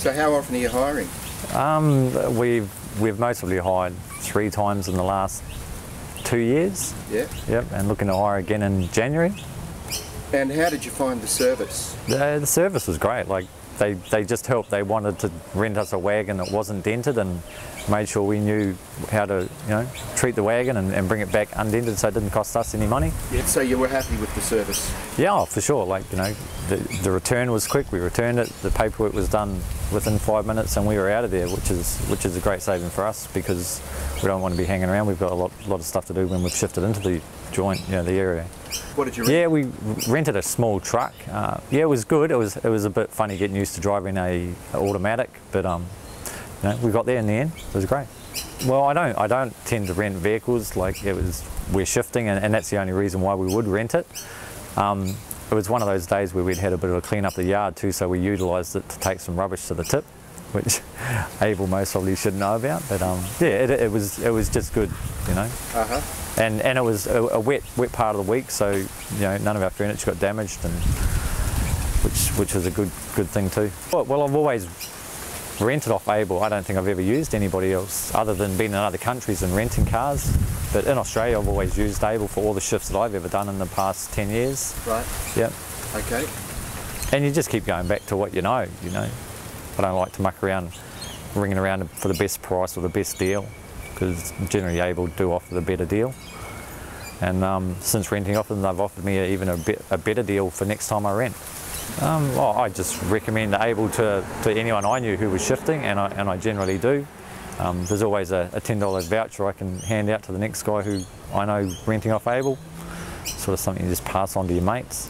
So how often are you hiring? We've mostly hired 3 times in the last 2 years. Yeah. Yep, and looking to hire again in January. And how did you find the service? The service was great. Like they just helped. They wanted to rent us a wagon that wasn't dented and made sure we knew how to, treat the wagon and bring it back undented, so it didn't cost us any money. Yeah. So you were happy with the service? Yeah, for sure. Like the return was quick. We returned it. The paperwork was done within 5 minutes, and we were out of there, which is a great saving for us because we don't want to be hanging around. We've got a lot of stuff to do when we've shifted into the joint, the area. What did you rent? Yeah, we rented a small truck. Yeah, it was good. It was a bit funny getting used to driving a automatic, but we got there in the end. It was great. Well, I don't tend to rent vehicles. Like we're shifting, and that's the only reason why we would rent it. It was one of those days where we'd had a bit of a clean up the yard too, so we utilised it to take some rubbish to the tip, which Abel most probably should know about. But yeah, it was just good, Uh-huh. And it was a wet part of the week, so none of our furniture got damaged, and which was a good thing too. Well, I've always rented off Abel. I don't think I've ever used anybody else other than being in other countries and renting cars. But in Australia, I've always used Abel for all the shifts that I've ever done in the past 10 years. Right. Yep. Okay. And you just keep going back to what you know. I don't like to muck around, ringing around for the best price or the best deal, because generally Abel do offer the better deal. And since renting off them, they've offered me even a better deal for next time I rent. I just recommend Abel to anyone I knew who was shifting, and I generally do. There's always a $10 voucher I can hand out to the next guy who I know renting off Abel. Sort of something you just pass on to your mates.